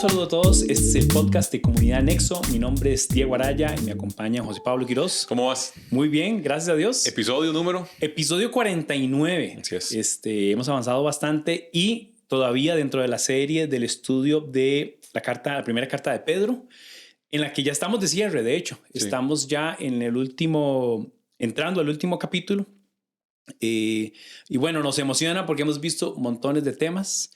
saludo a todos. Este es el podcast de Comunidad Nexo. Mi nombre es Diego Araya y me acompaña José Pablo Quiroz. ¿Cómo vas? Muy bien, gracias a Dios. ¿Episodio número? Episodio 49. Así es. Hemos avanzado bastante y todavía dentro de la serie del estudio de la primera carta de Pedro, en la que ya estamos de cierre, de hecho. Sí. Estamos ya en el entrando al último capítulo. Y bueno, nos emociona porque hemos visto montones de temas.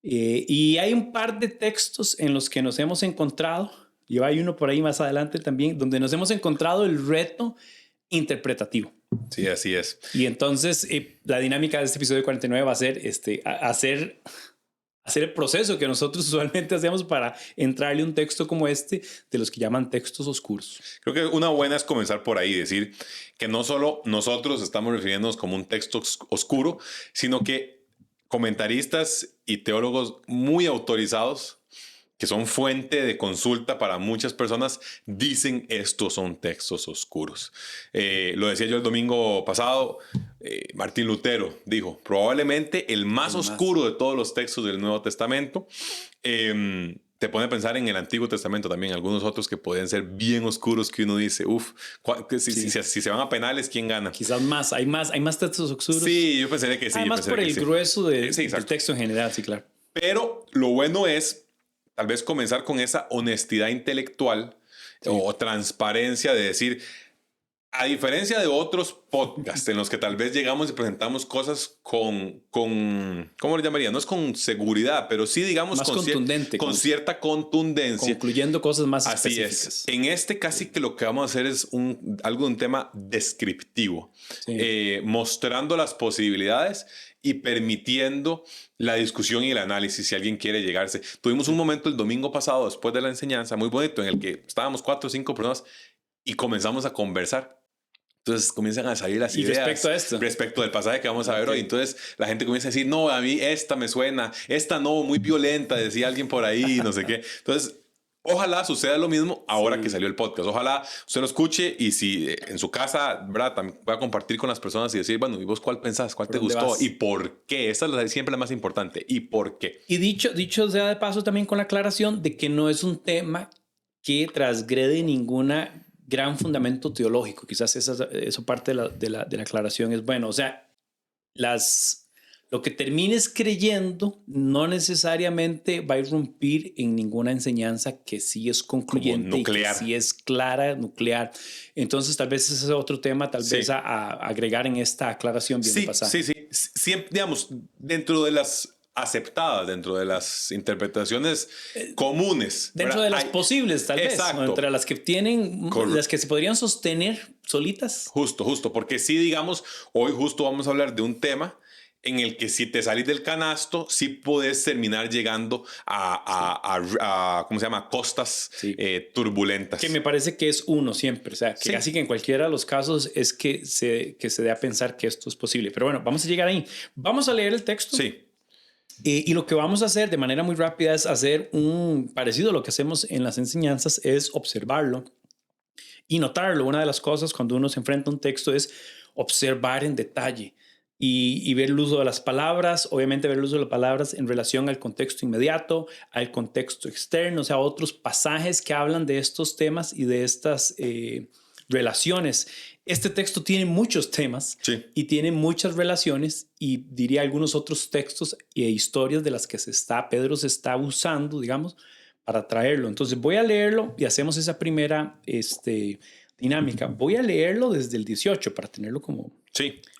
Y hay un par de textos en los que nos hemos encontrado, y hay uno por ahí más adelante también, donde nos hemos encontrado el reto interpretativo. Sí, así es. Y entonces la dinámica de este episodio 49 va a ser hacer el proceso que nosotros usualmente hacemos para entrarle un texto como este, de los que llaman textos oscuros. Creo que una buena es comenzar por ahí, decir que no solo nosotros estamos refiriéndonos como un texto oscuro, sino que comentaristas y teólogos muy autorizados, que son fuente de consulta para muchas personas, dicen estos son textos oscuros. Lo decía yo el domingo pasado, Martín Lutero dijo, probablemente el más oscuro de todos los textos del Nuevo Testamento. Te pone a pensar en el Antiguo Testamento también, algunos otros que pueden ser bien oscuros, que uno dice, si se van a penales, ¿quién gana? Quizás más, hay más textos oscuros. Sí, yo pensaría que sí. Además por el grueso del texto en general, sí, claro. Pero lo bueno es, tal vez comenzar con esa honestidad intelectual o transparencia de decir, a diferencia de otros podcasts en los que tal vez llegamos y presentamos cosas con ¿cómo le llamaría? No es con seguridad, pero sí, digamos, con cierta contundencia. Concluyendo cosas más Así específicas. Es. En este casi que lo que vamos a hacer es algo de un tema descriptivo, mostrando las posibilidades y permitiendo la discusión y el análisis si alguien quiere llegarse. Tuvimos un momento el domingo pasado, después de la enseñanza, muy bonito, en el que estábamos 4 o 5 personas y comenzamos a conversar. Entonces comienzan a salir las ideas respecto a esto, respecto del pasaje que vamos a ver hoy. Entonces la gente comienza a decir, no, a mí esta me suena, esta no, muy violenta, decía alguien por ahí, no sé qué. Entonces, ojalá suceda lo mismo ahora que salió el podcast. Ojalá usted lo escuche y si en su casa, ¿verdad? También va a compartir con las personas y decir, bueno, ¿y vos cuál pensás? ¿Cuál te gustó? ¿Vas? ¿Y por qué? Esa es siempre la más importante. ¿Y por qué? Y dicho sea de paso también con la aclaración de que no es un tema que transgrede ninguna gran fundamento teológico. Quizás eso parte de la aclaración es bueno. O sea, lo que termines creyendo no necesariamente va a irrumpir en ninguna enseñanza que sí es concluyente y que sí es clara, nuclear. Entonces, tal vez ese es otro tema, vez a agregar en esta aclaración bien pasada. Sí. Siempre, digamos, dentro de las aceptadas, dentro de las interpretaciones comunes. Dentro de las posibles, tal vez. ¿No? Entre las que tienen, las que se podrían sostener solitas. Justo, porque sí, digamos, hoy justo vamos a hablar de un tema en el que si te salís del canasto, sí puedes terminar llegando a ¿cómo se llama? Costas turbulentas. Que me parece que es uno siempre. O sea, que casi que en cualquiera de los casos es que se dé a pensar que esto es posible. Pero bueno, vamos a llegar ahí. Vamos a leer el texto. Sí. Y lo que vamos a hacer de manera muy rápida es hacer un parecido a lo que hacemos en las enseñanzas, es observarlo y notarlo. Una de las cosas cuando uno se enfrenta a un texto es observar en detalle y ver el uso de las palabras, obviamente ver el uso de las palabras en relación al contexto inmediato, al contexto externo, o sea, otros pasajes que hablan de estos temas y de estas relaciones. Este texto tiene muchos temas y tiene muchas relaciones y diría algunos otros textos e historias de las que Pedro se está usando, digamos, para traerlo. Entonces voy a leerlo y hacemos esa primera dinámica. Voy a leerlo desde el 18 para tenerlo como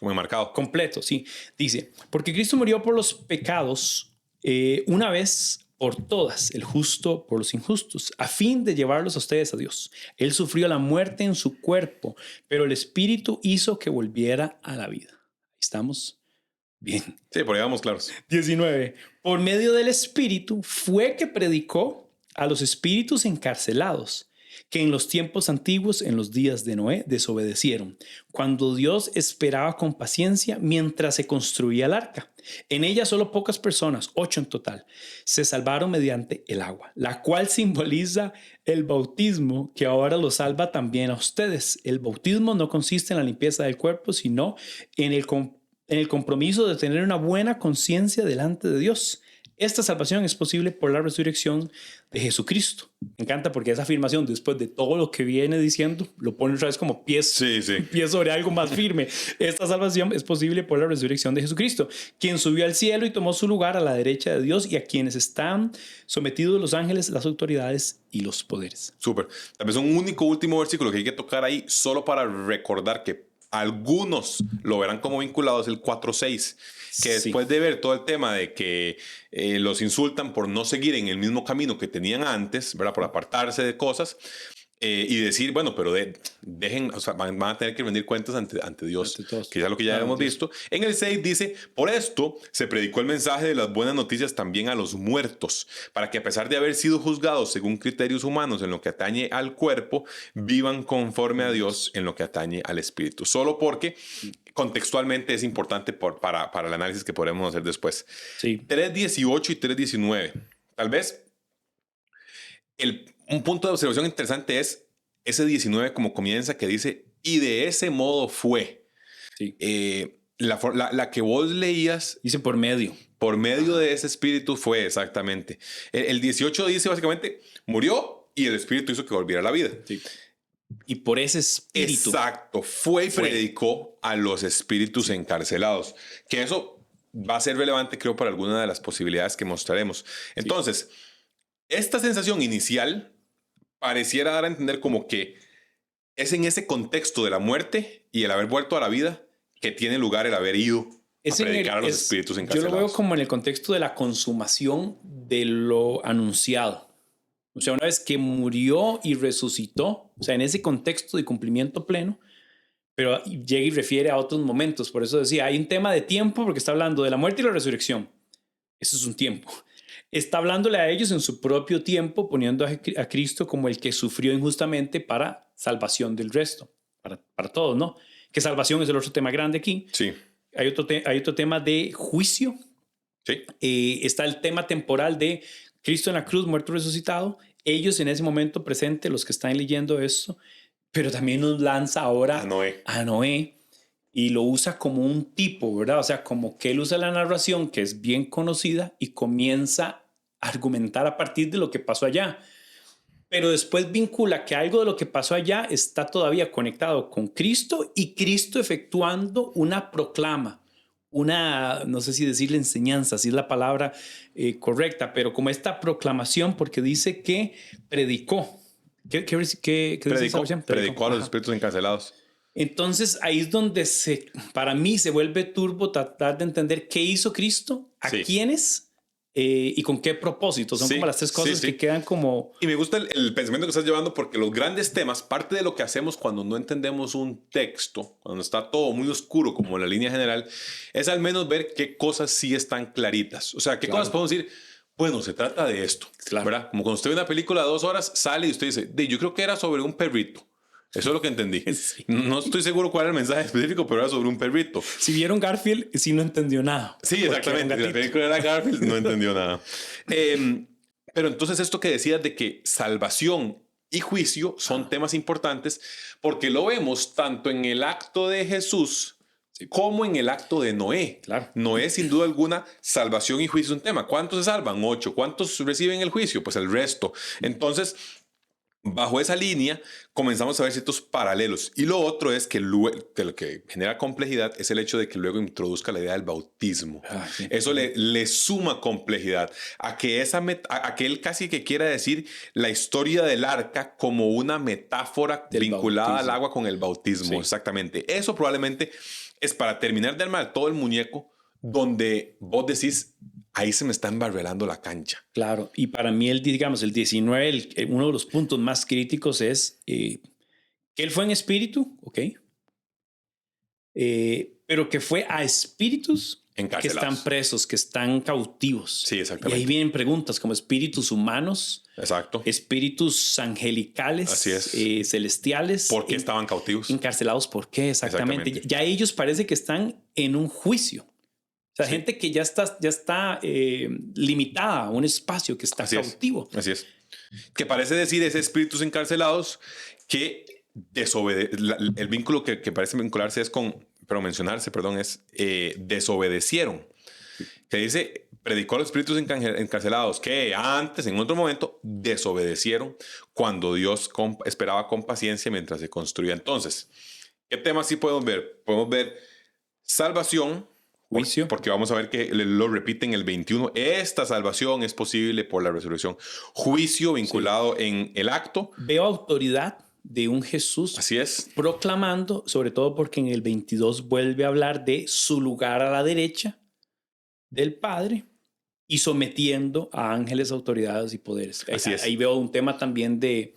enmarcado. Completo, sí. Dice, porque Cristo murió por los pecados una vez por todas, el justo por los injustos, a fin de llevarlos a ustedes a Dios. Él sufrió la muerte en su cuerpo, pero el Espíritu hizo que volviera a la vida. ¿Estamos bien? Sí, por ahí vamos claros. 19. Por medio del Espíritu fue que predicó a los espíritus encarcelados, que en los tiempos antiguos, en los días de Noé, desobedecieron, cuando Dios esperaba con paciencia mientras se construía el arca. En ella solo pocas personas, 8 en total, se salvaron mediante el agua, la cual simboliza el bautismo que ahora lo salva también a ustedes. El bautismo no consiste en la limpieza del cuerpo, sino en el compromiso de tener una buena conciencia delante de Dios. Esta salvación es posible por la resurrección de Jesucristo. Me encanta porque esa afirmación, después de todo lo que viene diciendo, lo pone otra vez como pies, pies sobre algo más firme. Esta salvación es posible por la resurrección de Jesucristo, quien subió al cielo y tomó su lugar a la derecha de Dios y a quienes están sometidos los ángeles, las autoridades y los poderes. Súper. Tal vez un único último versículo que hay que tocar ahí, solo para recordar que algunos lo verán como vinculado, es el 4:6, que después de ver todo el tema de que los insultan por no seguir en el mismo camino que tenían antes, ¿verdad? Por apartarse de cosas, y decir, bueno, pero dejen, o sea, van a tener que rendir cuentas ante Dios, que es lo que ya hemos visto. En el 6 dice, por esto se predicó el mensaje de las buenas noticias también a los muertos, para que a pesar de haber sido juzgados según criterios humanos en lo que atañe al cuerpo, vivan conforme a Dios en lo que atañe al espíritu. Solo porque contextualmente es importante para el análisis que podremos hacer después. Sí. 3:18 y 3:19. Tal vez un punto de observación interesante es ese 19 como comienza, que dice, y de ese modo fue. Sí. La que vos leías... Dice por medio. Por medio de ese espíritu fue, exactamente. El 18 dice básicamente, murió y el espíritu hizo que volviera a la vida. Sí. Y por ese espíritu. Exacto. Fue y predicó a los espíritus encarcelados. Que eso va a ser relevante, creo, para alguna de las posibilidades que mostraremos. Entonces, esta sensación inicial pareciera dar a entender como que es en ese contexto de la muerte y el haber vuelto a la vida que tiene lugar el haber ido a predicar a los espíritus encarcelados. Yo lo veo como en el contexto de la consumación de lo anunciado. O sea, una vez que murió y resucitó, o sea, en ese contexto de cumplimiento pleno, pero llega y refiere a otros momentos. Por eso decía, hay un tema de tiempo porque está hablando de la muerte y la resurrección. Eso es un tiempo. Está hablándole a ellos en su propio tiempo, poniendo a Cristo como el que sufrió injustamente para salvación del resto, para todos, ¿no? Que salvación es el otro tema grande aquí. Sí. Hay otro tema de juicio. Sí. Está el tema temporal de Cristo en la cruz, muerto, resucitado. Ellos en ese momento presente, los que están leyendo esto, pero también nos lanza ahora a Noé y lo usa como un tipo, ¿verdad? O sea, como que él usa la narración que es bien conocida y comienza a argumentar a partir de lo que pasó allá. Pero después vincula que algo de lo que pasó allá está todavía conectado con Cristo y Cristo efectuando una proclama, no sé si decirle enseñanza, si es la palabra correcta, pero como esta proclamación, porque dice que predicó. ¿Qué predicó a los espíritus encarcelados. Entonces ahí es donde para mí se vuelve turbo tratar de entender qué hizo Cristo, a quiénes y con qué propósito. Son como las tres cosas que quedan como... Y me gusta el pensamiento que estás llevando, porque los grandes temas, parte de lo que hacemos cuando no entendemos un texto, cuando está todo muy oscuro como la línea general, es al menos ver qué cosas sí están claritas. O sea, qué cosas podemos decir, bueno, se trata de esto, ¿verdad? Como cuando usted ve una película de 2 horas, sale y usted dice, yo creo que era sobre un perrito. Eso es lo que entendí. Sí. No estoy seguro cuál era el mensaje específico, pero era sobre un perrito. Si vieron Garfield, sí no entendió nada. Sí, exactamente. Si la película era Garfield, no entendió nada. Pero entonces esto que decías de que salvación y juicio son temas importantes porque lo vemos tanto en el acto de Jesús como en el acto de Noé. Claro. Noé, sin duda alguna, salvación y juicio es un tema. ¿Cuántos se salvan? 8. ¿Cuántos reciben el juicio? Pues el resto. Entonces, bajo esa línea, comenzamos a ver ciertos paralelos. Y lo otro es que lo que genera complejidad es el hecho de que luego introduzca la idea del bautismo. Sí. Eso le suma complejidad a que él casi que quiera decir la historia del arca como una metáfora vinculada al agua con el bautismo. Sí. Exactamente. Eso probablemente es para terminar de armar todo el muñeco donde vos decís, ahí se me está embarrelando la cancha. Claro, y para mí el 19, uno de los puntos más críticos es que él fue en espíritu, ¿ok? Pero que fue a espíritus que están presos, que están cautivos. Sí, exactamente. Y ahí vienen preguntas como espíritus humanos. Exacto. Espíritus angelicales. Así es. Celestiales. ¿Por qué estaban cautivos? Encarcelados, ¿por qué? Exactamente. Ya ellos parece que están en un juicio. O sea, gente que ya está limitada a un espacio, que está cautivo. Así es. Que parece decir ese espíritus encarcelados que el vínculo que parece vincularse es mencionarse, es desobedecieron. Que dice, predicó a los espíritus encarcelados que antes, en otro momento, desobedecieron cuando Dios esperaba con paciencia mientras se construía. Entonces, ¿qué temas sí podemos ver? Podemos ver salvación, Juicio. porque vamos a ver que lo repite en el 21. Esta salvación es posible por la resurrección. Juicio vinculado en el acto. Veo autoridad de un Jesús Así es. proclamando, sobre todo porque en el 22 vuelve a hablar de su lugar a la derecha del Padre y sometiendo a ángeles, autoridades y poderes. Así es. Ahí veo un tema también de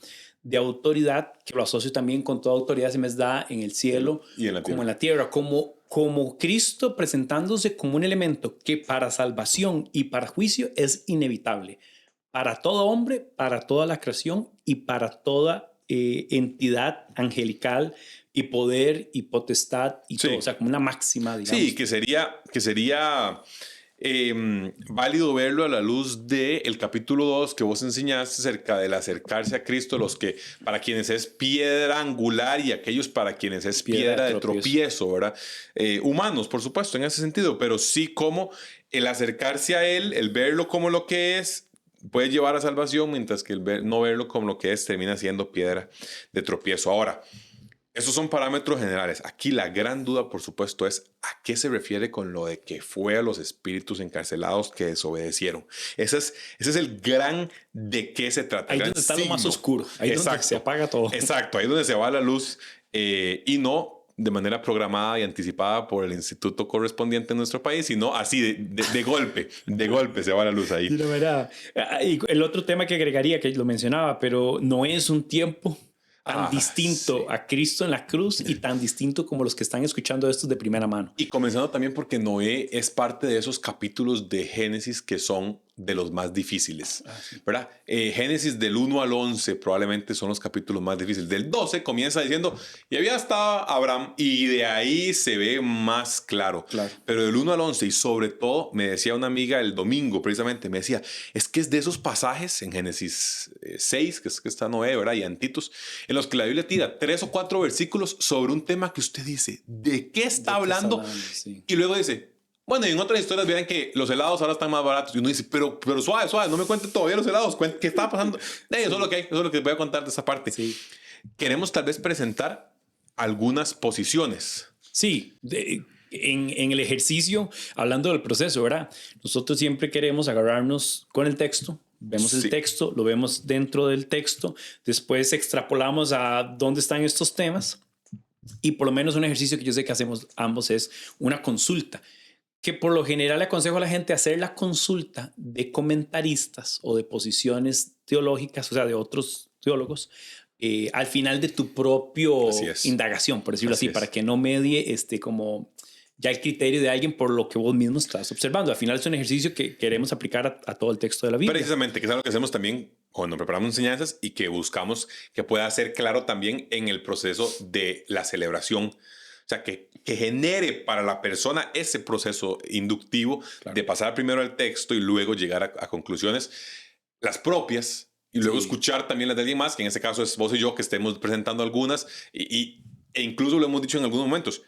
autoridad que lo asocio también con toda autoridad se me da en el cielo Y en la como tierra. en la tierra, como Cristo presentándose como un elemento que para salvación y para juicio es inevitable para todo hombre, para toda la creación y para toda entidad angelical y poder y potestad y Sí. todo, o sea, como una máxima, digamos. Sí, que sería válido verlo a la luz del capítulo 2 que vos enseñaste acerca del acercarse a Cristo, los que para quienes es piedra angular y aquellos para quienes es piedra de tropiezo, ¿verdad? Humanos, por supuesto, en ese sentido, pero sí como el acercarse a Él, el verlo como lo que es, puede llevar a salvación, mientras que no verlo como lo que es termina siendo piedra de tropiezo. Ahora, esos son parámetros generales. Aquí la gran duda, por supuesto, es a qué se refiere con lo de que fue a los espíritus encarcelados que desobedecieron. Ese es el gran de qué se trata. Ahí es donde está lo más oscuro. Ahí es donde se apaga todo. Exacto, ahí es donde se va la luz y no de manera programada y anticipada por el instituto correspondiente en nuestro país, sino así de golpe se va la luz ahí. Sí, la verdad. Y el otro tema que agregaría, que lo mencionaba, pero no es un tiempo tan distinto sí. a Cristo en la cruz y tan distinto como los que están escuchando esto de primera mano. Y comenzando también porque Noé es parte de esos capítulos de Génesis que son de los más difíciles, Sí. ¿verdad? Génesis del 1 al 11 probablemente son los capítulos más difíciles. Del 12 comienza diciendo, y había estado Abraham, y de ahí se ve más claro. Pero del 1 al 11, y sobre todo, me decía una amiga el domingo precisamente, me decía, es que es de esos pasajes en Génesis 6, que es que está Noé, ¿verdad? Y antitos, en los que la Biblia tira 3 o 4 versículos sobre un tema que usted dice, ¿de qué está hablando? Sí. Y luego dice, bueno, y en otras historias verán que los helados ahora están más baratos. Y uno dice, pero suave, no me cuente todavía los helados. ¿Qué está pasando? Eso es lo que hay, eso es lo que voy a contar de esa parte. Sí. Queremos tal vez presentar algunas posiciones. Sí, en el ejercicio, hablando del proceso, ¿verdad? Nosotros siempre queremos agarrarnos con el texto, vemos el texto, lo vemos dentro del texto, después extrapolamos a dónde están estos temas y por lo menos un ejercicio que yo sé que hacemos ambos es una consulta, que por lo general le aconsejo a la gente hacer la consulta de comentaristas o de posiciones teológicas, o sea, de otros teólogos, al final de tu propio indagación, por decirlo así, para que no medie como ya el criterio de alguien por lo que vos mismo estás observando. Al final es un ejercicio que queremos aplicar a todo el texto de la Biblia. Precisamente, que es algo que hacemos también cuando preparamos enseñanzas y que buscamos que pueda ser claro también en el proceso de la celebración. O sea, que genere para la persona ese proceso inductivo de pasar primero al texto y luego llegar a conclusiones, las propias, y luego escuchar también las de alguien más, que en este caso es vos y yo que estemos presentando algunas, e incluso lo hemos dicho en algunos momentos,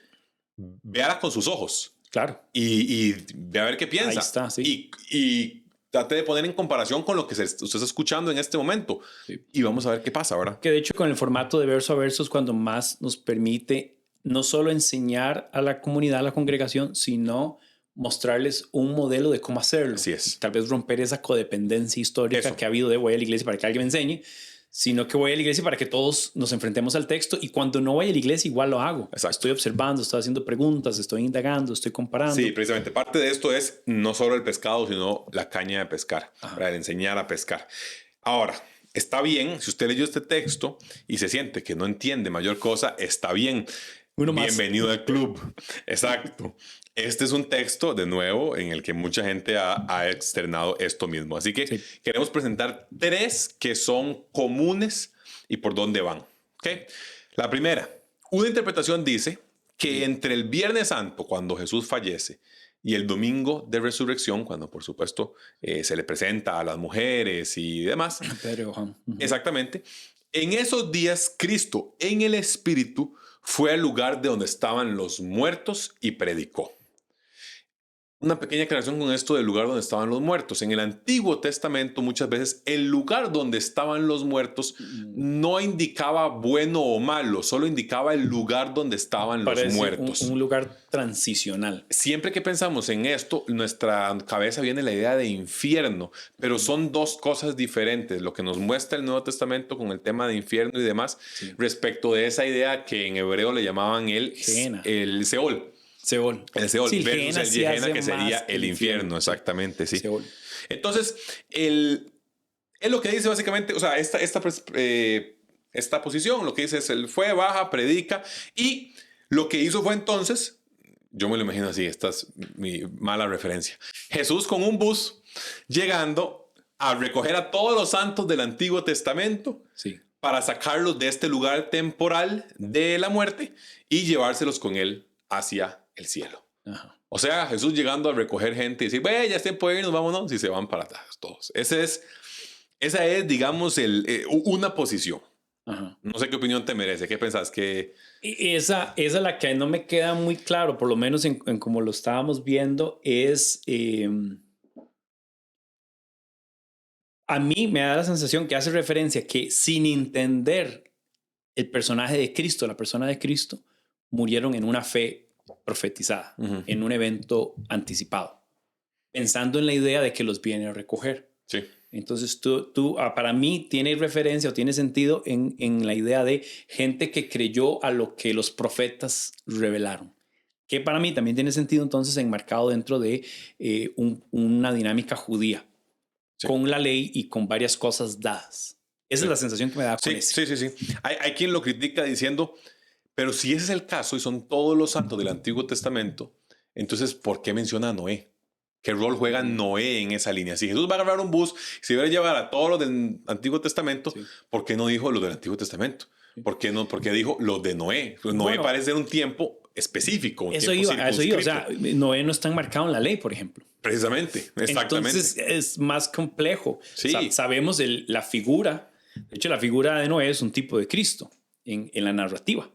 véala con sus ojos. Claro. Y ve a ver qué piensa. Ahí está, sí. Y trate de poner en comparación con lo que usted está escuchando en este momento. Sí. Y vamos a ver qué pasa, ¿verdad? Que de hecho con el formato de verso a verso es cuando más nos permite no solo enseñar a la comunidad, a la congregación, sino mostrarles un modelo de cómo hacerlo. Así es. Tal vez romper esa codependencia histórica que ha habido de voy a la iglesia para que alguien me enseñe, sino que voy a la iglesia para que todos nos enfrentemos al texto y cuando no voy a la iglesia igual lo hago. Exacto. Estoy observando, estoy haciendo preguntas, estoy indagando, estoy comparando. Sí, precisamente. Parte de esto es no solo el pescado, sino la caña de pescar, para enseñar a pescar. Ahora, está bien, si usted leyó este texto y se siente que no entiende mayor cosa, está bien. Uno más. Bienvenido al club. Exacto. Este es un texto, de nuevo, en el que mucha gente ha externado esto mismo. Así que queremos presentar 3 que son comunes y por dónde van. ¿Okay? La primera, una interpretación dice que entre el Viernes Santo, cuando Jesús fallece, y el domingo de resurrección, cuando por supuesto se le presenta a las mujeres y demás. Exactamente. En esos días, Cristo en el Espíritu fue al lugar de donde estaban los muertos y predicó. Una pequeña aclaración con esto del lugar donde estaban los muertos. En el Antiguo Testamento muchas veces el lugar donde estaban los muertos no indicaba bueno o malo, solo indicaba el lugar donde estaban los Parece muertos. un lugar transicional. Siempre que pensamos en esto, nuestra cabeza viene la idea de infierno, pero son dos cosas diferentes. Lo que nos muestra el Nuevo Testamento con el tema de infierno y demás, respecto de esa idea que en hebreo le llamaban el Seol. Seol. El Seol, Sí, versus el sí Gehenna, hace que sería más el infierno, exactamente, sí. Seol. Entonces, es lo que dice básicamente, o sea, esta posición, lo que dice es, él fue, baja, predica, y lo que hizo fue entonces, yo me lo imagino así, esta es mi mala referencia, Jesús con un bus llegando a recoger a todos los santos del Antiguo Testamento, Sí. para sacarlos de este lugar temporal de la muerte y llevárselos con él hacia el cielo. Ajá. O sea, Jesús llegando a recoger gente y decir, ya es tiempo de irnos, vámonos, y se van para atrás todos. Esa es, digamos, una posición. Ajá. No sé qué opinión te merece. ¿Qué pensás? Esa es la que no me queda muy claro, por lo menos en como lo estábamos viendo, es... a mí me da la sensación que hace referencia que sin entender el personaje de Cristo, la persona de Cristo, murieron en una fe profetizada, en un evento anticipado, pensando en la idea de que los viene a recoger. Sí. Entonces para mí tiene referencia o tiene sentido en la idea de gente que creyó a lo que los profetas revelaron, que para mí también tiene sentido entonces enmarcado dentro de una dinámica judía, sí, con la ley y con varias cosas dadas. Esa es la sensación que me da con eso. Sí. Hay quien lo critica diciendo, pero si ese es el caso y son todos los santos del Antiguo Testamento, entonces, ¿por qué menciona a Noé? ¿Qué rol juega Noé en esa línea? Si Jesús va a agarrar un bus, si va a llevar a todos los del Antiguo Testamento, sí, ¿por qué no dijo los del Antiguo Testamento? ¿Por qué no? Porque dijo los de Noé. Pues Noé parece ser un tiempo específico. Un eso tiempo iba. O sea, Noé no está enmarcado en la ley, por ejemplo. Precisamente, exactamente. Entonces es más complejo. Sí. O sea, sabemos la figura. De hecho, la figura de Noé es un tipo de Cristo en la narrativa.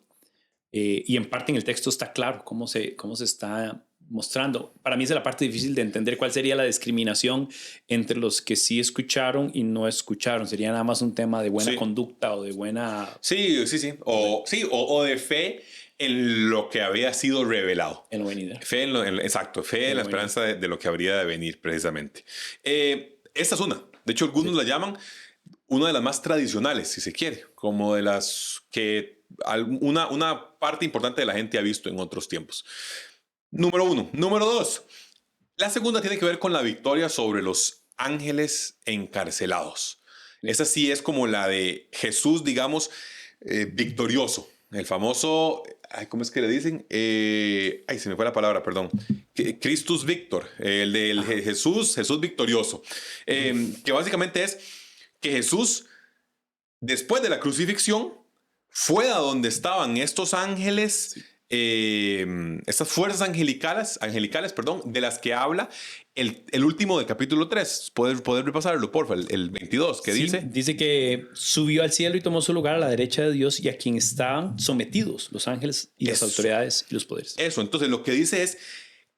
Y en parte en el texto está claro cómo se está mostrando. Para mí es la parte difícil de entender cuál sería la discriminación entre los que sí escucharon y no escucharon. Sería nada más un tema de buena conducta o de buena... Sí. O de fe en lo que había sido revelado. En lo venidero. Fe en la esperanza de lo que habría de venir, precisamente. Esta es una. De hecho, algunos la llaman una de las más tradicionales, si se quiere, como de las que una parte importante de la gente ha visto en otros tiempos. Número 1. Número 2. La segunda tiene que ver con la victoria sobre los ángeles encarcelados. Esa sí es como la de Jesús, digamos, victorioso. El famoso, ¿cómo es que le dicen? Se me fue la palabra, perdón. Christus Victor, el del Jesús victorioso. Que básicamente es que Jesús, después de la crucifixión, fue a donde estaban estos ángeles, estas fuerzas angelicales, de las que habla el último del capítulo 3. Poder repasarlo, porfa, el 22, que dice... Dice que subió al cielo y tomó su lugar a la derecha de Dios y a quien estaban sometidos los ángeles y las autoridades y los poderes. Eso, entonces lo que dice es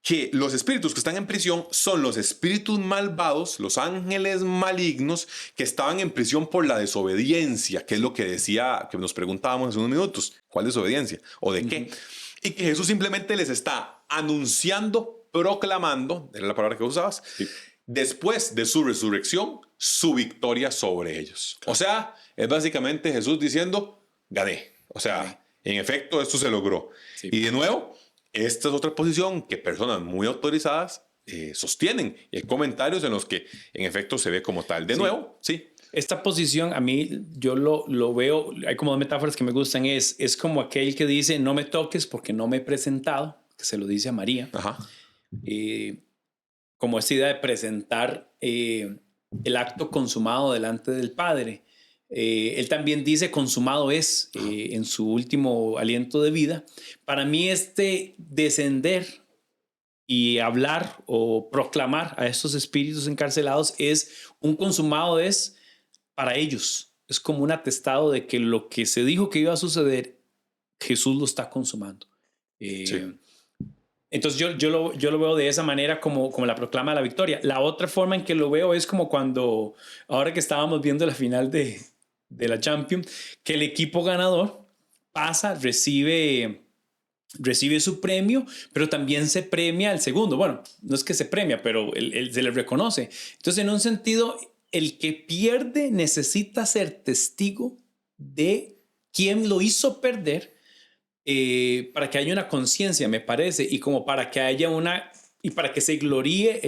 que los espíritus que están en prisión son los espíritus malvados, los ángeles malignos que estaban en prisión por la desobediencia, que es lo que decía, que nos preguntábamos hace unos minutos. ¿Cuál desobediencia? ¿O de qué? Y que Jesús simplemente les está anunciando, proclamando, era la palabra que usabas, después de su resurrección, su victoria sobre ellos. Claro. O sea, es básicamente Jesús diciendo, gané. O sea, en efecto, esto se logró. Sí. Y de nuevo, esta es otra posición que personas muy autorizadas sostienen. Y hay comentarios en los que en efecto se ve como tal. De nuevo, sí. Esta posición a mí yo lo veo, hay como dos metáforas que me gustan, es como aquel que dice no me toques porque no me he presentado, que se lo dice a María. Ajá. Como esta idea de presentar el acto consumado delante del Padre. Él también dice consumado es en su último aliento de vida. Para mí descender y hablar o proclamar a estos espíritus encarcelados es un consumado es para ellos. Es como un atestado de que lo que se dijo que iba a suceder, Jesús lo está consumando. Entonces yo lo veo de esa manera como la proclama de la victoria. La otra forma en que lo veo es como cuando, ahora que estábamos viendo la final de la Champions, que el equipo ganador pasa, recibe su premio, pero también se premia al segundo. Bueno, no es que se premia, pero se le reconoce. Entonces, en un sentido, el que pierde necesita ser testigo de quién lo hizo perder, para que haya una conciencia, me parece, y como para que haya y para que se gloríe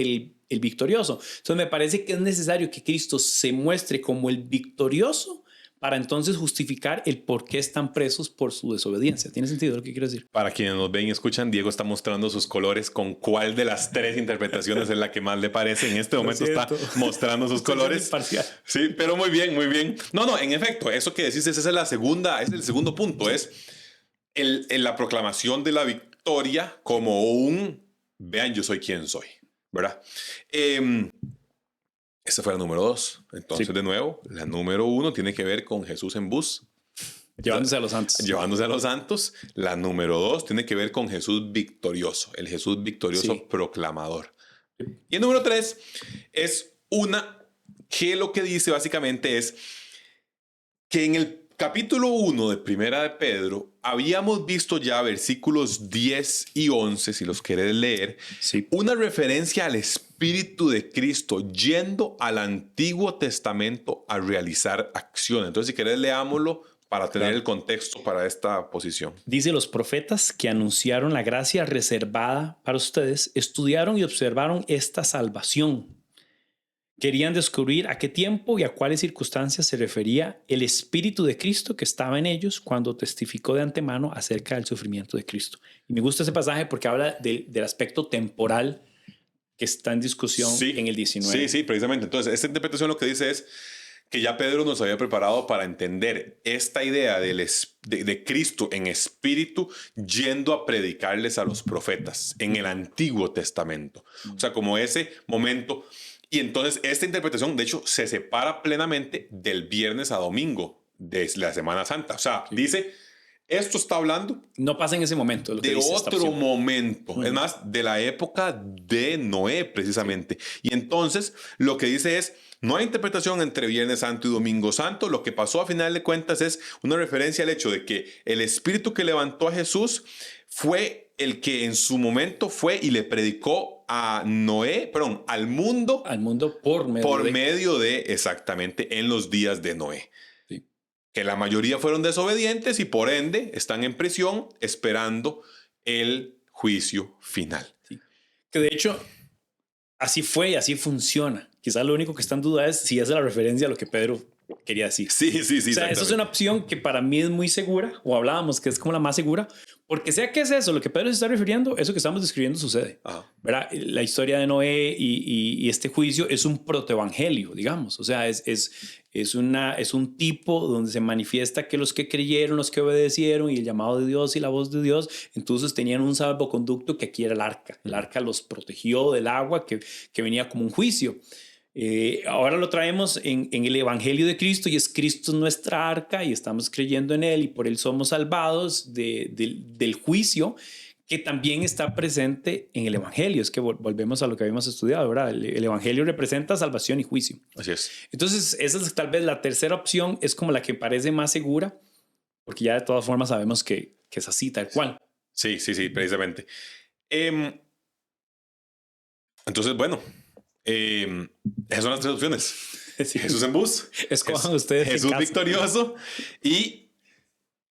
el victorioso. Entonces, me parece que es necesario que Cristo se muestre como el victorioso para entonces justificar el por qué están presos por su desobediencia. ¿Tiene sentido lo que quiero decir? Para quienes nos ven y escuchan, Diego está mostrando sus colores. ¿Con cuál de las tres interpretaciones es la que más le parece? En este momento está mostrando sus colores. Sí, pero muy bien, muy bien. No, en efecto, eso que decís, esa es la segunda, es el segundo punto, es la proclamación de la victoria como vean, yo soy quien soy, ¿verdad? Esa fue la número 2. Entonces, sí, de nuevo, la número 1 tiene que ver con Jesús en bus. Llevándose a los santos. Llevándose a los santos. La número 2 tiene que ver con Jesús victorioso. El Jesús victorioso, sí, proclamador. Y el número 3 es que lo que dice básicamente es que en el capítulo 1 de Primera de Pedro habíamos visto ya versículos 10 y 11, si los querés leer, sí, una referencia al Espíritu de Cristo yendo al Antiguo Testamento a realizar acciones. Entonces, si querés, leámoslo para tener el contexto para esta posición. Dice: los profetas que anunciaron la gracia reservada para ustedes estudiaron y observaron esta salvación. Querían descubrir a qué tiempo y a cuáles circunstancias se refería el Espíritu de Cristo que estaba en ellos cuando testificó de antemano acerca del sufrimiento de Cristo. Y me gusta ese pasaje porque habla del aspecto temporal que está en discusión, sí, en el 19. Sí, precisamente. Entonces, esta interpretación lo que dice es que ya Pedro nos había preparado para entender esta idea de Cristo en espíritu yendo a predicarles a los profetas en el Antiguo Testamento. O sea, como ese momento. Y entonces esta interpretación, de hecho, se separa plenamente del viernes a domingo de la Semana Santa. O sea, sí, dice, esto está hablando... No pasa en ese momento. De otro momento. Es más, de la época de Noé, precisamente. Sí. Y entonces, lo que dice es, no hay interpretación entre Viernes Santo y Domingo Santo. Lo que pasó a final de cuentas es una referencia al hecho de que el Espíritu que levantó a Jesús fue el que en su momento fue y le predicó al mundo por medio de, exactamente, en los días de Noé. Sí. Que la mayoría fueron desobedientes y por ende están en prisión esperando el juicio final. Sí. Que de hecho, así fue y así funciona. Quizás lo único que está en duda es si esa es la referencia a lo que Pedro quería decir. Sí. O sea, esa es una opción que para mí es muy segura, o hablábamos que es como la más segura, porque sea que es eso, lo que Pedro se está refiriendo, eso que estamos describiendo sucede. ¿Verdad? La historia de Noé y este juicio es un protoevangelio, digamos. O sea, es un tipo donde se manifiesta que los que creyeron, los que obedecieron y el llamado de Dios y la voz de Dios, entonces tenían un salvoconducto que aquí era el arca. El arca los protegió del agua que venía como un juicio. Ahora lo traemos en el Evangelio de Cristo y es Cristo nuestra arca y estamos creyendo en Él y por Él somos salvados del juicio que también está presente en el Evangelio. Es que volvemos a lo que habíamos estudiado, ¿verdad? El Evangelio representa salvación y juicio. Así es. Entonces, esa es tal vez la tercera opción, es como la que parece más segura, porque ya de todas formas sabemos que es así, tal cual. Sí, precisamente. Entonces, bueno, esas son las tres opciones. Sí. Jesús en bus. Escojan ustedes. Jesús victorioso y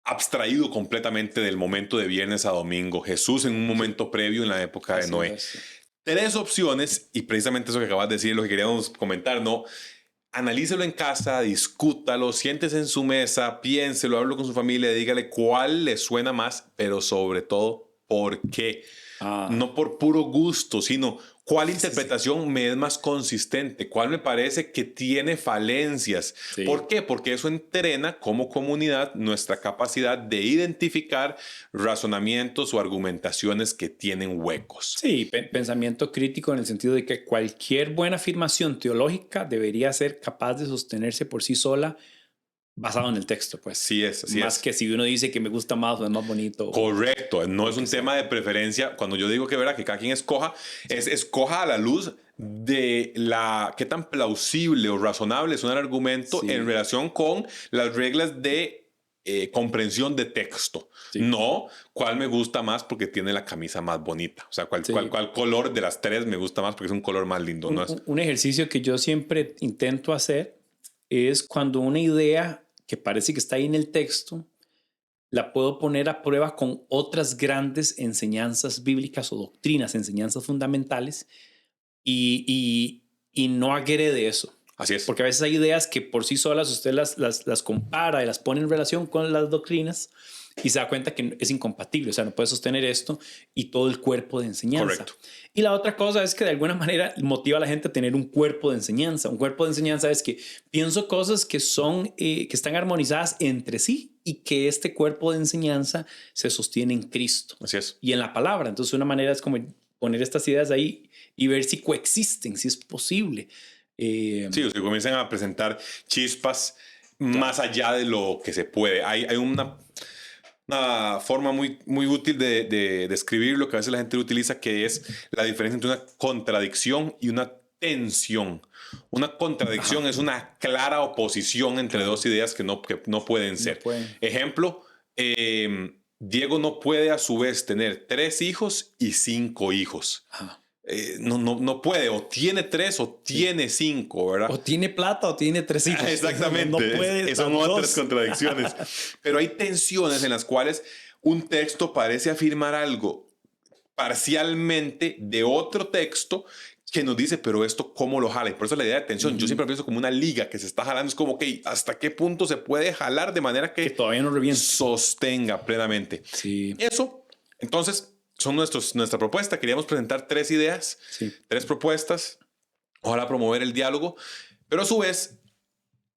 abstraído completamente del momento de viernes a domingo. Jesús en un momento previo en la época de Noé. Tres opciones y precisamente eso que acabas de decir, lo que queríamos comentar, ¿no? Analícelo en casa, discútalo, siéntese en su mesa, piénselo, háblelo con su familia, dígale cuál le suena más, pero sobre todo, ¿por qué? No por puro gusto, sino cuál interpretación me es más consistente, cuál me parece que tiene falencias. Sí. ¿Por qué? Porque eso entrena como comunidad nuestra capacidad de identificar razonamientos o argumentaciones que tienen huecos. Sí, pensamiento crítico en el sentido de que cualquier buena afirmación teológica debería ser capaz de sostenerse por sí sola basado en el texto, pues. Sí es, así más es. que si uno dice que me gusta más o es más bonito. Correcto, no es un tema de preferencia. Cuando yo digo que, ¿verdad?, que cada quien escoja, escoja a la luz de qué tan plausible o razonable suena el argumento en relación con las reglas de comprensión de texto. Sí. No cuál me gusta más porque tiene la camisa más bonita. O sea, cuál color de las tres me gusta más porque es un color más lindo. Un ejercicio que yo siempre intento hacer es cuando una idea que parece que está ahí en el texto, la puedo poner a prueba con otras grandes enseñanzas bíblicas o doctrinas, enseñanzas fundamentales, y no agrede eso. Así es. Porque a veces hay ideas que por sí solas usted las compara y las pone en relación con las doctrinas y se da cuenta que es incompatible. O sea, no puede sostener esto y todo el cuerpo de enseñanza. Correcto. Y la otra cosa es que de alguna manera motiva a la gente a tener un cuerpo de enseñanza. Un cuerpo de enseñanza es que pienso cosas que que están armonizadas entre sí y que este cuerpo de enseñanza se sostiene en Cristo. Así es. Y en la palabra. Entonces una manera es como poner estas ideas ahí y ver si coexisten, si es posible. Sí, o sea, comienzan a presentar chispas más allá de lo que se puede. Hay una forma muy útil de describir lo que a veces la gente utiliza, que es la diferencia entre una contradicción y una tensión. Una contradicción es una clara oposición entre dos ideas que no pueden ser. No pueden. Ejemplo, Diego no puede a su vez tener 3 hijos y 5 hijos. No puede, o tiene 3 o tiene 5, ¿verdad? O tiene plata o tiene 3 hijos. Exactamente, no puede, son otras contradicciones. Pero hay tensiones en las cuales un texto parece afirmar algo parcialmente de otro texto que nos dice, pero esto cómo lo jala. Y por eso la idea de tensión, yo siempre pienso como una liga que se está jalando. Es como, ok, ¿hasta qué punto se puede jalar de manera que todavía no revienta, sostenga plenamente? Sí. Eso, entonces, son nuestra propuesta. Queríamos presentar 3 ideas, 3 propuestas. Ojalá promover el diálogo. Pero a su vez,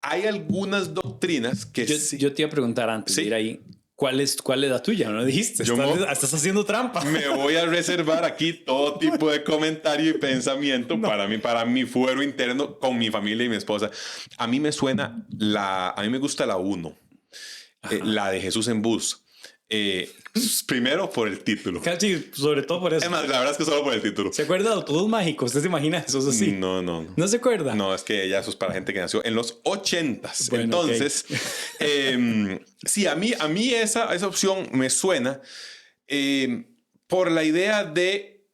hay algunas doctrinas que yo te iba a preguntar antes de ir ahí, ¿cuál es la tuya? ¿No dijiste? Estás haciendo trampa. Me voy a reservar aquí todo tipo de comentario y pensamiento para mi fuero interno con mi familia y mi esposa. A mí me suena a mí me gusta la 1, la de Jesús en bus. Primero por el título. Cachi, sobre todo por eso. Es más, la verdad es que solo por el título. ¿Se acuerda de Autobús Mágico? ¿Usted se imagina eso así? No. ¿No se acuerda? No, es que ya eso es para gente que nació en los 80s. Bueno, entonces, sí, a mí esa opción me suena por la idea de,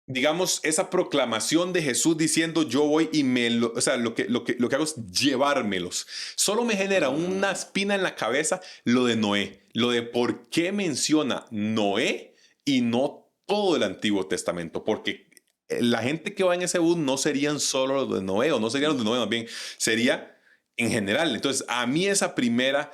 digamos, esa proclamación de Jesús diciendo yo voy y lo que hago es llevármelos. Solo me genera una espina en la cabeza lo de Noé, lo de por qué menciona Noé y no todo el Antiguo Testamento, porque la gente que va en ese bus no serían solo los de Noé, o no serían los de Noé, más bien sería en general. Entonces, a mí esa primera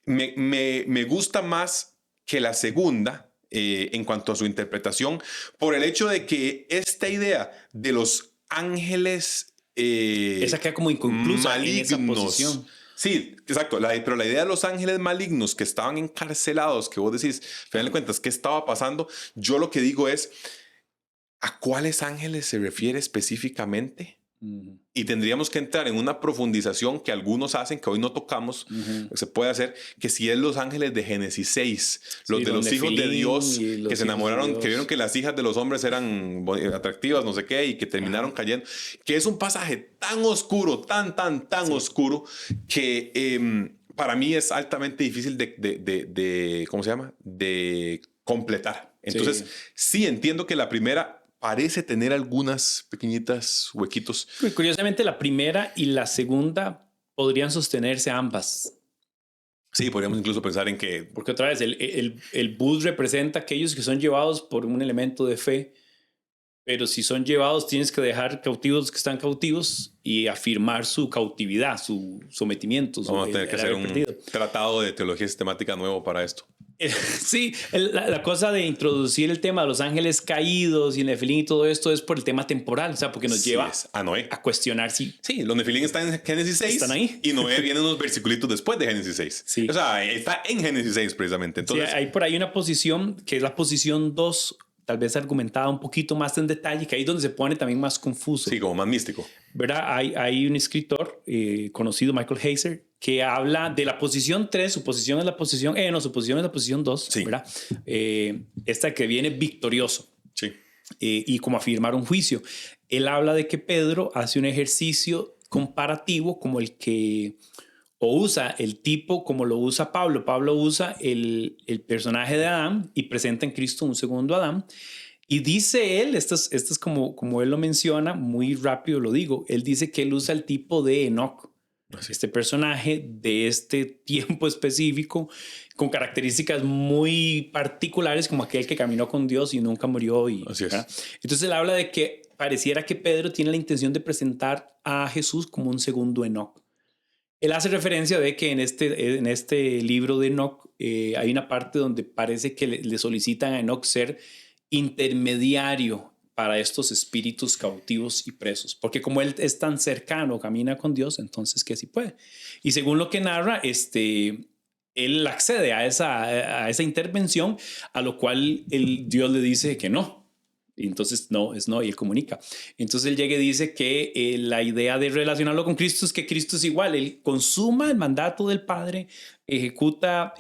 me gusta más que la segunda, en cuanto a su interpretación, por el hecho de que esta idea de los ángeles esa queda como inconclusa malignos, en esa posición. Sí, exacto. Pero la idea de los ángeles malignos que estaban encarcelados, que vos decís, al final de cuentas, ¿qué estaba pasando? Yo lo que digo es, ¿a cuáles ángeles se refiere específicamente? Y tendríamos que entrar en una profundización que algunos hacen, que hoy no tocamos, que se puede hacer, que si es los ángeles de Génesis 6, los de los hijos de Dios, que se enamoraron, que vieron que las hijas de los hombres eran atractivas, no sé qué, y que terminaron cayendo, que es un pasaje tan oscuro, tan oscuro, que para mí es altamente difícil ¿cómo se llama? De completar. Entonces, sí entiendo que la primera parece tener algunas pequeñitos huequitos. Curiosamente, la primera y la segunda podrían sostenerse ambas. Sí, podríamos incluso pensar en que... Porque otra vez, el bus representa a aquellos que son llevados por un elemento de fe, pero si son llevados tienes que dejar cautivos los que están cautivos y afirmar su cautividad, su sometimiento. Vamos a tener que hacer un tratado de teología sistemática nuevo para esto. Sí, la cosa de introducir el tema de los ángeles caídos y Nefilín y todo esto es por el tema temporal, o sea, porque nos lleva a Noé a cuestionar si... Sí, los Nefilín están en Génesis 6. Están ahí. Y Noé viene unos versiculitos después de Génesis 6. Sí. O sea, está en Génesis 6 precisamente. Entonces, sí, hay por ahí una posición que es la posición 2 tal vez argumentada un poquito más en detalle, que ahí es donde se pone también más confuso. Sí, como más místico. ¿Verdad? Hay un escritor conocido, Michael Heiser, que habla de la posición 3, su posición es la posición, no, su posición es la posición 2, Sí. ¿verdad? Esta que viene victorioso. Sí. Y como afirmar un juicio. Él habla de que Pedro hace un ejercicio comparativo como el que o usa el tipo como lo usa Pablo. Pablo usa el personaje de Adán y presenta en Cristo un segundo Adán. Y dice él, esto es como él lo menciona, muy rápido lo digo, él dice que él usa el tipo de Enoch, este personaje de este tiempo específico, con características muy particulares, como aquel que caminó con Dios y nunca murió. Así es. ¿verdad? Entonces él habla de que pareciera que Pedro tiene la intención de presentar a Jesús como un segundo Enoch. Él hace referencia de que en este libro de Enoch hay una parte donde parece que le solicitan a Enoch ser intermediario para estos espíritus cautivos y presos, porque como él es tan cercano, camina con Dios, entonces que sí puede. Y según lo que narra, él accede a esa intervención, a lo cual Dios le dice que no. Y entonces no, es no, y él comunica. Entonces él llega y dice que la idea de relacionarlo con Cristo es que Cristo es igual, él consuma el mandato del Padre, ejecuta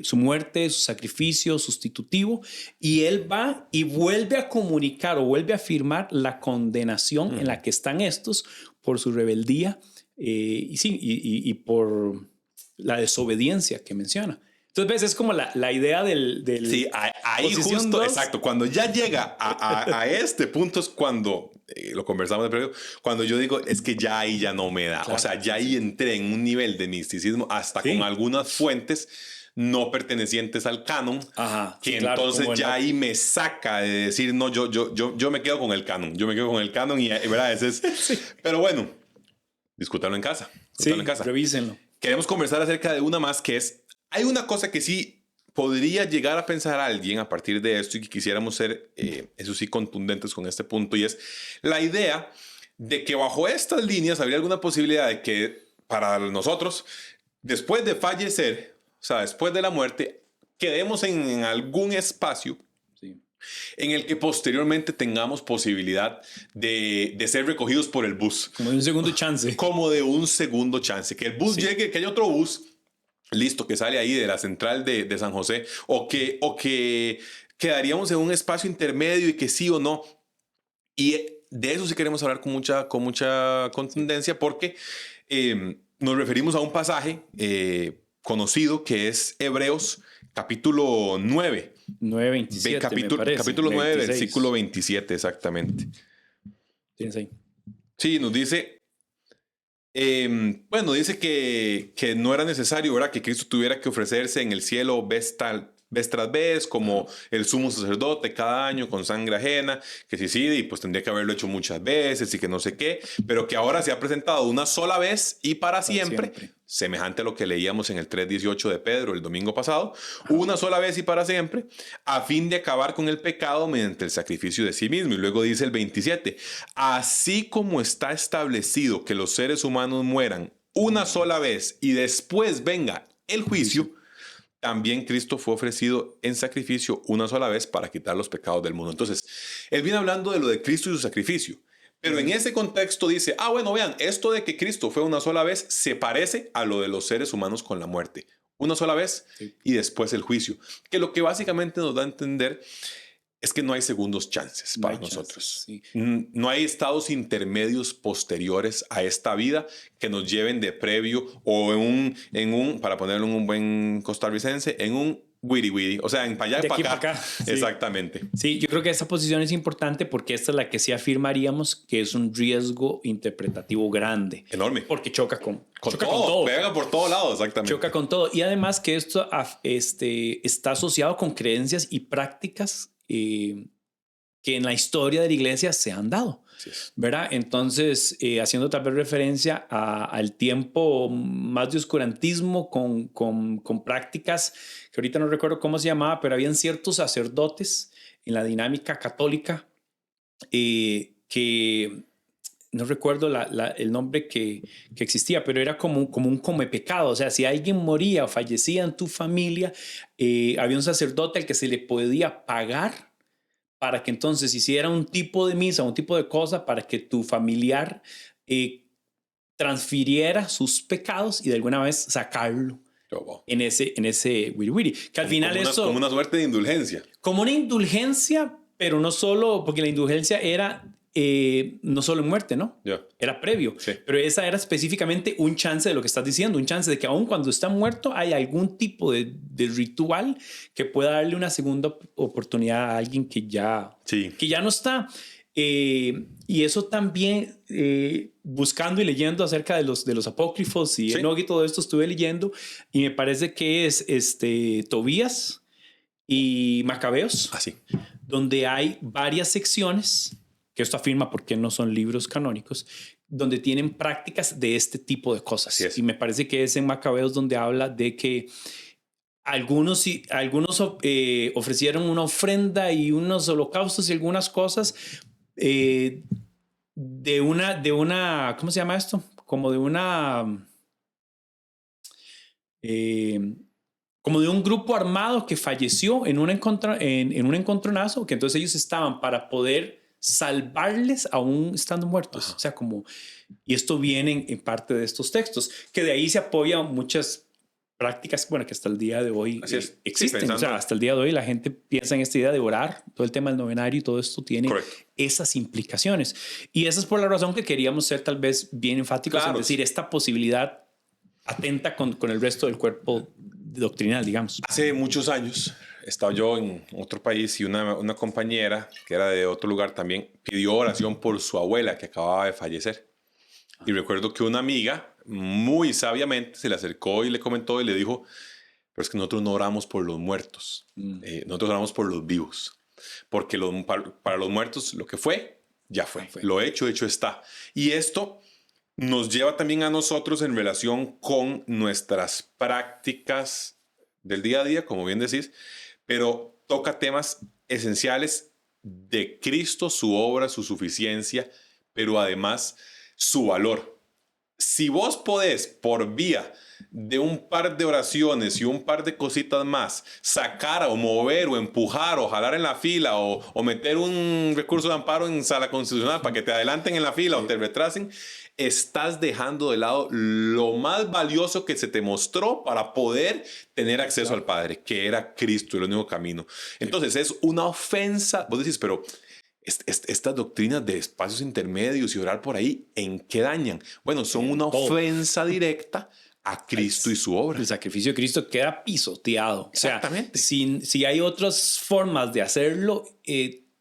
su muerte, su sacrificio sustitutivo, y él va y vuelve a comunicar o vuelve a afirmar la condenación en la que están estos por su rebeldía y por la desobediencia que menciona. Entonces, ves, es como la idea del sí, ahí justo, 2. Exacto. Cuando ya llega a este punto es cuando, lo conversamos de previo, cuando yo digo, es que ya ahí ya no me da. Claro, o sea, ya ahí entré en un nivel de misticismo hasta con algunas fuentes no pertenecientes al canon, que entonces ya ahí me saca de decir, no, yo me quedo con el canon. Yo me quedo con el canon y, ¿verdad? Ese es... Pero bueno, discútanlo en casa. Revísenlo. Queremos conversar acerca de una más que es... Hay una cosa que sí podría llegar a pensar a alguien a partir de esto y que quisiéramos ser, eso sí, contundentes con este punto, y es la idea de que bajo estas líneas habría alguna posibilidad de que para nosotros, después de fallecer, o sea, después de la muerte, quedemos en algún espacio en el que posteriormente tengamos posibilidad de ser recogidos por el bus. Como de un segundo chance. Como de un segundo chance. Que el bus llegue, que haya otro bus listo, que sale ahí de la central de San José, o que quedaríamos en un espacio intermedio y que sí o no. Y de eso sí queremos hablar con mucha contundencia, porque nos referimos a un pasaje conocido que es Hebreos capítulo 9. 9:27, capítulo 9, versículo 27, exactamente. ¿Tienes ahí? Sí, nos dice... bueno, dice que no era necesario, ¿verdad?, que Cristo tuviera que ofrecerse en el cielo vez tras vez, como el sumo sacerdote cada año con sangre ajena, que sí, y pues tendría que haberlo hecho muchas veces y que no sé qué, pero que ahora se ha presentado una sola vez y para siempre, semejante a lo que leíamos en el 3:18 de Pedro el domingo pasado, una sola vez y para siempre, a fin de acabar con el pecado mediante el sacrificio de sí mismo. Y luego dice el 27, así como está establecido que los seres humanos mueran una sola vez y después venga el juicio, también Cristo fue ofrecido en sacrificio una sola vez para quitar los pecados del mundo. Entonces, él viene hablando de lo de Cristo y su sacrificio. Pero en ese contexto dice, bueno, vean, esto de que Cristo fue una sola vez se parece a lo de los seres humanos con la muerte. Una sola vez y después el juicio. Que lo que básicamente nos da a entender es que no hay segundos chances para nosotros. No hay estados intermedios posteriores a esta vida que nos lleven de previo o para ponerlo en un buen costarricense, en un wiri wiri, o sea, en para allá y para acá. Exactamente. Sí, yo creo que esta posición es importante porque esta es la que sí afirmaríamos que es un riesgo interpretativo grande. Enorme. Porque choca con todo. Pega por todos lados, exactamente. Choca con todo. Y además que esto está asociado con creencias y prácticas que en la historia de la iglesia se han dado, ¿verdad? Entonces, haciendo tal vez referencia al tiempo más de oscurantismo con prácticas que ahorita no recuerdo cómo se llamaba, pero habían ciertos sacerdotes en la dinámica católica que no recuerdo el nombre que existía, pero era como un come pecado. O sea, si alguien moría o fallecía en tu familia, había un sacerdote al que se le podía pagar para que entonces hiciera un tipo de misa, un tipo de cosa para que tu familiar transfiriera sus pecados y de alguna vez sacarlo en ese wiri wiri. Que al final eso... Como una suerte de indulgencia. Como una indulgencia, pero no solo, porque la indulgencia era no solo en muerte, ¿no? Era previo. Sí. Pero esa era específicamente un chance de lo que estás diciendo, un chance de que aun cuando está muerto hay algún tipo de ritual que pueda darle una segunda oportunidad a alguien que ya no está. Y eso también, buscando y leyendo acerca de los apócrifos y Enoch y todo esto, estuve leyendo y me parece que es Tobías y Macabeos, donde hay varias secciones, que esto afirma porque no son libros canónicos, donde tienen prácticas de este tipo de cosas. Y me parece que es en Macabeos donde habla de que algunos ofrecieron una ofrenda y unos holocaustos y algunas cosas de una, ¿cómo se llama esto? Como de una... como de un grupo armado que falleció en un encontronazo, que entonces ellos estaban para poder salvarles aún estando muertos. O sea, como... Y esto viene en parte de estos textos, que de ahí se apoyan muchas prácticas, bueno, que hasta el día de hoy existen. O sea, hasta el día de hoy la gente piensa en esta idea de orar, todo el tema del novenario y todo esto tiene esas implicaciones. Y esa es por la razón que queríamos ser tal vez bien enfáticos en decir esta posibilidad atenta con el resto del cuerpo doctrinal, digamos. Hace muchos años estaba yo en otro país y una compañera que era de otro lugar también pidió oración por su abuela que acababa de fallecer. Y recuerdo que una amiga muy sabiamente se le acercó y le comentó y le dijo, pero es que nosotros no oramos por los muertos, nosotros oramos por los vivos, porque para los muertos lo que fue, ya fue. Lo hecho está. Y esto nos lleva también a nosotros en relación con nuestras prácticas del día a día, como bien decís, pero toca temas esenciales de Cristo, su obra, su suficiencia, pero además su valor. Si vos podés, por vía de un par de oraciones y un par de cositas más, sacar o mover o empujar o jalar en la fila o meter un recurso de amparo en sala constitucional para que te adelanten en la fila o te retrasen, estás dejando de lado lo más valioso que se te mostró para poder tener acceso al Padre, que era Cristo, el único camino. Entonces es una ofensa. Vos decís, pero estas doctrinas de espacios intermedios y orar por ahí, ¿en qué dañan? Bueno, son una ofensa directa a Cristo y su obra. El sacrificio de Cristo queda pisoteado. Exactamente. O sea, si hay otras formas de hacerlo,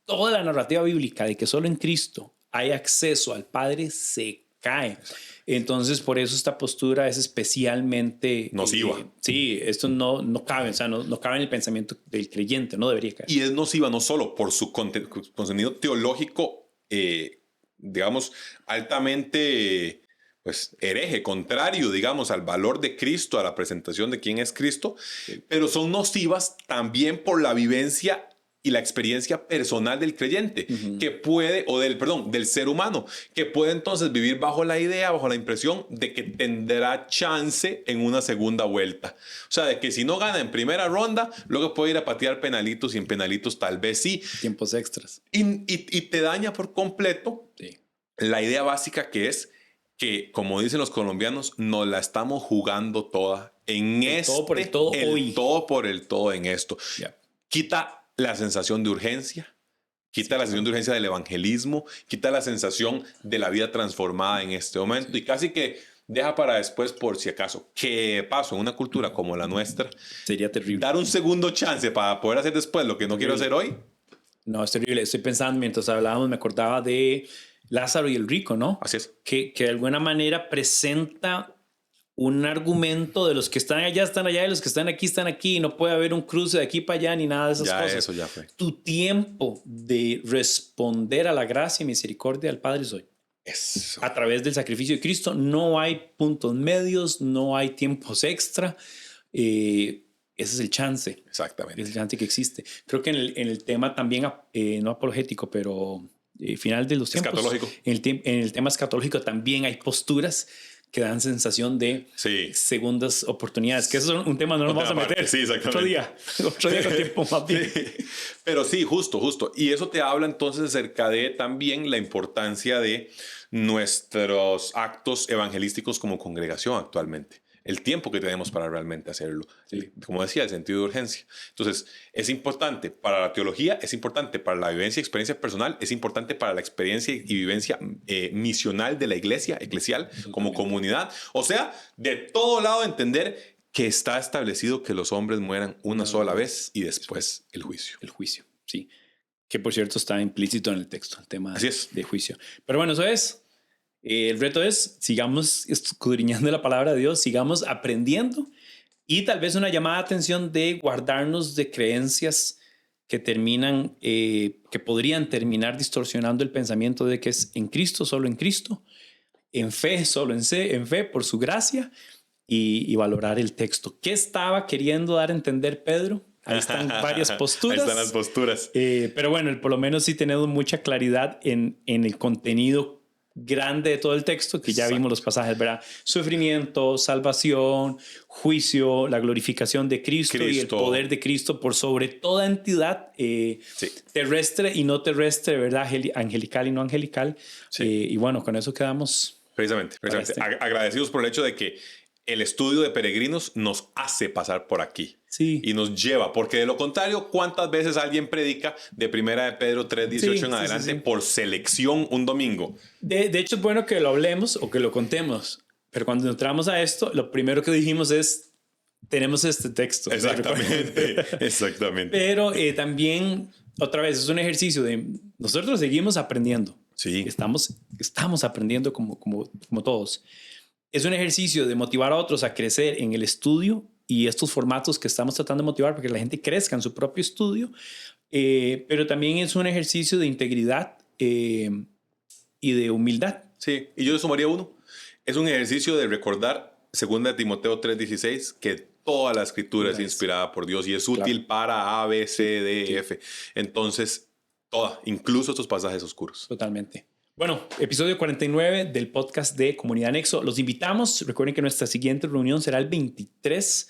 toda la narrativa bíblica de que solo en Cristo hay acceso al Padre se cae. Entonces, por eso esta postura es especialmente nociva. Sí, esto no cabe, o sea, no cabe en el pensamiento del creyente, no debería caer. Y es nociva no solo por su contenido teológico, digamos, altamente pues hereje, contrario, digamos, al valor de Cristo, a la presentación de quién es Cristo, pero son nocivas también por la vivencia y la experiencia personal del creyente, que puede, del ser humano, que puede entonces vivir bajo la idea, bajo la impresión de que tendrá chance en una segunda vuelta. O sea, de que si no gana en primera ronda, luego puede ir a patear penalitos y en penalitos tal vez sí. Tiempos extras. Y te daña por completo la idea básica que es que, como dicen los colombianos, nos la estamos jugando toda en todo por el todo hoy. Todo por el todo en esto. Quita la sensación de urgencia, quita la sensación de urgencia del evangelismo, quita la sensación de la vida transformada en este momento y casi que deja para después, por si acaso, que paso en una cultura como la nuestra, sería terrible. Dar un segundo chance para poder hacer después lo que no quiero hacer hoy. No, es terrible. Estoy pensando, mientras hablábamos, me acordaba de Lázaro y el rico, ¿no? Así es. Que de alguna manera presenta un argumento de los que están allá y los que están aquí, y no puede haber un cruce de aquí para allá ni nada de esas cosas. Eso ya fue. Tu tiempo de responder a la gracia y misericordia del Padre es hoy. Eso. A través del sacrificio de Cristo no hay puntos medios, no hay tiempos extra. Ese es el chance. Exactamente. Es el chance que existe. Creo que en el tema también, no apologético, pero final de los tiempos. Escatológico. En el tema escatológico también hay posturas que dan sensación de segundas oportunidades, que eso es un tema no nos vamos a meter. Sí, exactamente. Otro día con tiempo más bien. Sí. Pero sí, justo. Y eso te habla entonces acerca de también la importancia de nuestros actos evangelísticos como congregación actualmente. El tiempo que tenemos para realmente hacerlo. Sí. Como decía, el sentido de urgencia. Entonces, es importante para la teología, es importante para la vivencia y experiencia personal, es importante para la experiencia y vivencia misional de la iglesia, eclesial, como comunidad. O sea, de todo lado entender que está establecido que los hombres mueran una sola vez y después el juicio. El juicio, sí. Que por cierto está implícito en el texto, el tema de juicio. Pero bueno, eso es. El reto es, sigamos escudriñando la palabra de Dios, sigamos aprendiendo y tal vez una llamada de atención de guardarnos de creencias que terminan, que podrían terminar distorsionando el pensamiento de que es en Cristo, solo en Cristo, en fe, solo en fe, por su gracia y valorar el texto. ¿Qué estaba queriendo dar a entender Pedro? Ahí están varias posturas. Ahí están las posturas. Pero bueno, por lo menos sí tenemos mucha claridad en el contenido grande de todo el texto, que ya vimos los pasajes, ¿verdad? Sufrimiento, salvación, juicio, la glorificación de Cristo y el poder de Cristo por sobre toda entidad terrestre y no terrestre, ¿verdad? Angelical y no angelical. Y bueno, con eso quedamos. Precisamente. Agradecidos por el hecho de que el estudio de peregrinos nos hace pasar por aquí. Sí. Y nos lleva, porque de lo contrario, ¿cuántas veces alguien predica de 1 de Pedro 3:18 en adelante por selección un domingo? De hecho, es bueno que lo hablemos o que lo contemos, pero cuando entramos a esto, lo primero que dijimos es, tenemos este texto. Exactamente. Pero también, otra vez, es un ejercicio de, nosotros seguimos aprendiendo. Sí. Estamos aprendiendo como todos. Es un ejercicio de motivar a otros a crecer en el estudio y estos formatos que estamos tratando de motivar para que la gente crezca en su propio estudio, pero también es un ejercicio de integridad y de humildad. Sí, y yo le sumaría uno. Es un ejercicio de recordar, 2 Timoteo 3:16, que toda la escritura es inspirada por Dios y es útil para A, B, C, D, F. Entonces, incluso estos pasajes oscuros. Totalmente. Bueno, episodio 49 del podcast de Comunidad Nexo. Los invitamos. Recuerden que nuestra siguiente reunión será el 23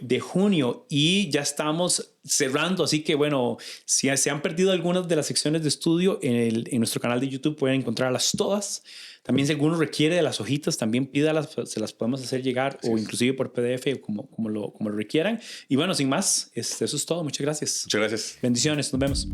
de junio y ya estamos cerrando. Así que bueno, si se han perdido algunas de las secciones de estudio en nuestro canal de YouTube, pueden encontrarlas todas. También si alguno requiere de las hojitas, también pídalas, se las podemos hacer llegar o inclusive por PDF como lo requieran. Y bueno, sin más, eso es todo. Muchas gracias. Muchas gracias. Bendiciones. Nos vemos.